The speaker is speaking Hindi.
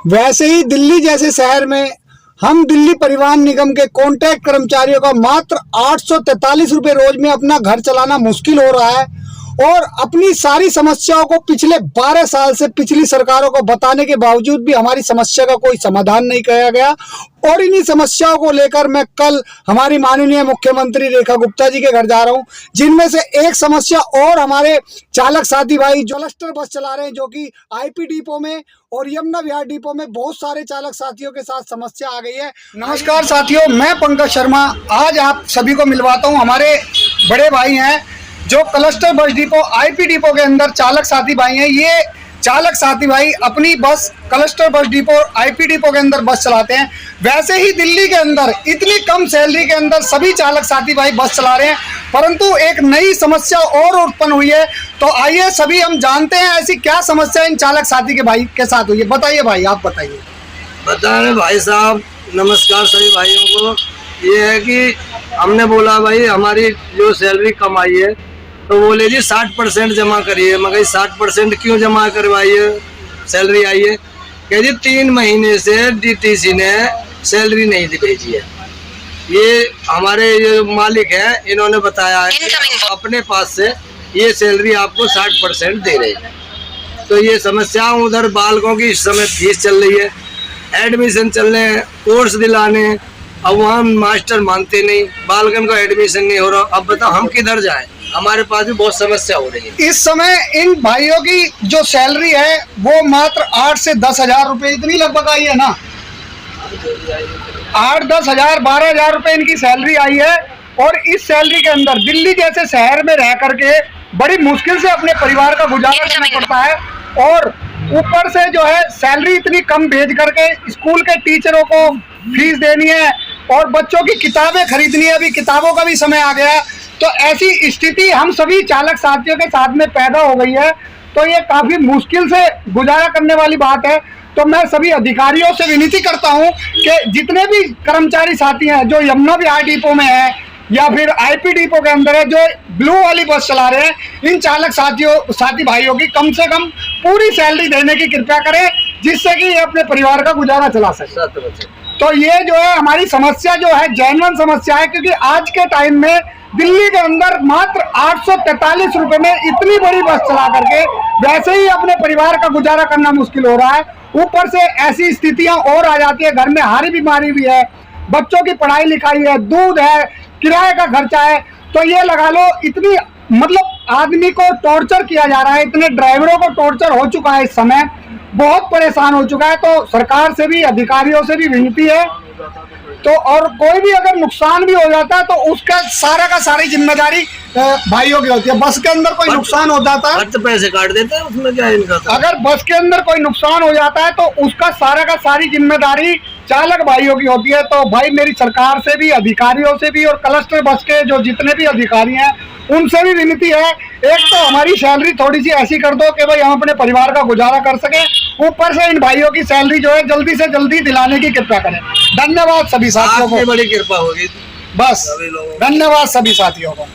वैसे ही दिल्ली जैसे शहर में हम दिल्ली परिवहन निगम के कॉन्ट्रैक्ट कर्मचारियों का मात्र 843 रुपये रोज में अपना घर चलाना मुश्किल हो रहा है और अपनी सारी समस्याओं को पिछले 12 साल से पिछली सरकारों को बताने के बावजूद भी हमारी समस्या का कोई समाधान नहीं किया गया। और इन्हीं समस्याओं को लेकर मैं कल हमारी माननीय मुख्यमंत्री रेखा गुप्ता जी के घर जा रहा हूं, जिनमें से एक समस्या और हमारे चालक साथी भाई जो क्लस्टर बस चला रहे हैं, जो कि आईपी डिपो में और यमुना विहार डिपो में बहुत सारे चालक साथियों के साथ समस्या आ गई है। नमस्कार साथियों, मैं पंकज शर्मा आज आप सभी को मिलवाता हूँ। हमारे बड़े भाई हैं जो cluster bus depot IP depot के अंदर चालक साथी भाई हैं। ये चालक साथी भाई अपनी बस cluster bus depot IP depot के अंदर बस चलाते हैं। वैसे ही दिल्ली के अंदर इतनी कम सैलरी के अंदर सभी चालक साथी भाई बस चला रहे हैं, परंतु एक नई समस्या और उत्पन्न हुई है। तो आइए सभी हम जानते हैं ऐसी क्या समस्या इन चालक साथी के भाई के साथ हुई है। बताइए भाई, आप बताइए। बता रहे भाई साहब, नमस्कार सभी भाइयों को। ये है कि हमने बोला भाई हमारी जो सैलरी कम आई है तो बोले जी 60% जमा करिए। मगर 60% क्यों जमा करवाइए, सैलरी आई है। कह जी 3 महीने से डीटीसी ने सैलरी नहीं भेजी है। ये हमारे जो मालिक हैं इन्होंने बताया है अपने पास से ये सैलरी आपको 60% दे रहे हैं। तो ये समस्या उधर बालकों की इस समय फीस चल रही है, एडमिशन चल रहे हैं, कोर्स दिलाने, अब वहाँ मास्टर मानते नहीं, बालकन को एडमिशन नहीं हो रहा। अब बताओ हम किधर जाएं, हमारे पास भी बहुत समस्या हो रही है। इस समय इन भाइयों की जो सैलरी है वो मात्र 8 से 10 हजार रुपये इतनी लगभग आई है ना। 8-10 हजार 12 हजार रुपये इनकी सैलरी आई है। और इस सैलरी के अंदर दिल्ली जैसे शहर में रह करके बड़ी मुश्किल से अपने परिवार का गुजारा करना पड़ता है। और ऊपर से जो है सैलरी इतनी कम भेज करके स्कूल के टीचरों को फीस देनी है और बच्चों की किताबें खरीदनी है। अभी किताबों का भी समय आ गया, तो ऐसी स्थिति हम सभी चालक साथियों के साथ में पैदा हो गई है। तो ये काफी मुश्किल से गुजारा करने वाली बात है। तो मैं सभी अधिकारियों से विनती करता हूं कि जितने भी कर्मचारी साथी हैं जो यमुना विहार डिपो में है या फिर आईपी डिपो के अंदर है, जो ब्लू वाली बस चला रहे हैं, इन चालक साथी भाइयों की कम से कम पूरी सैलरी देने की कृपया करें, जिससे कि ये अपने परिवार का गुजारा चला सके। तो ये जो है हमारी समस्या जो है जेन्युइन समस्या है, क्योंकि आज के टाइम में दिल्ली के अंदर मात्र 843 रुपए में इतनी बड़ी बस चला करके वैसे ही अपने परिवार का गुजारा करना मुश्किल हो रहा है। ऊपर से ऐसी स्थितियां और आ जाती है, घर में हारी बीमारी भी है, बच्चों की पढ़ाई लिखाई है, दूध है, किराए का खर्चा है। तो ये लगा लो इतनी मतलब आदमी को टॉर्चर किया जा रहा है, इतने ड्राइवरों को टॉर्चर हो चुका है, इस समय बहुत परेशान हो चुका है। तो सरकार से भी अधिकारियों से भी विनती है। तो और कोई भी अगर नुकसान भी हो जाता है तो उसका सारा का सारी जिम्मेदारी भाइयों की होती है। बस के अंदर कोई नुकसान हो जाता है तो पैसे काट देते हैं, उसमें क्या इनका। अगर बस के अंदर कोई नुकसान हो जाता है तो उसका सारा का सारी जिम्मेदारी चालक भाइयों की होती है। तो भाई मेरी सरकार से भी, अधिकारियों से भी और क्लस्टर बस के जो जितने भी अधिकारी हैं उनसे भी विनती है, एक तो हमारी सैलरी थोड़ी सी ऐसी कर दो कि भाई हम अपने परिवार का गुजारा कर सके, ऊपर से इन भाइयों की सैलरी जो है जल्दी से जल्दी दिलाने की कृपा करें। धन्यवाद सभी साथियों को, बड़ी कृपा होगी। बस धन्यवाद सभी साथियों को।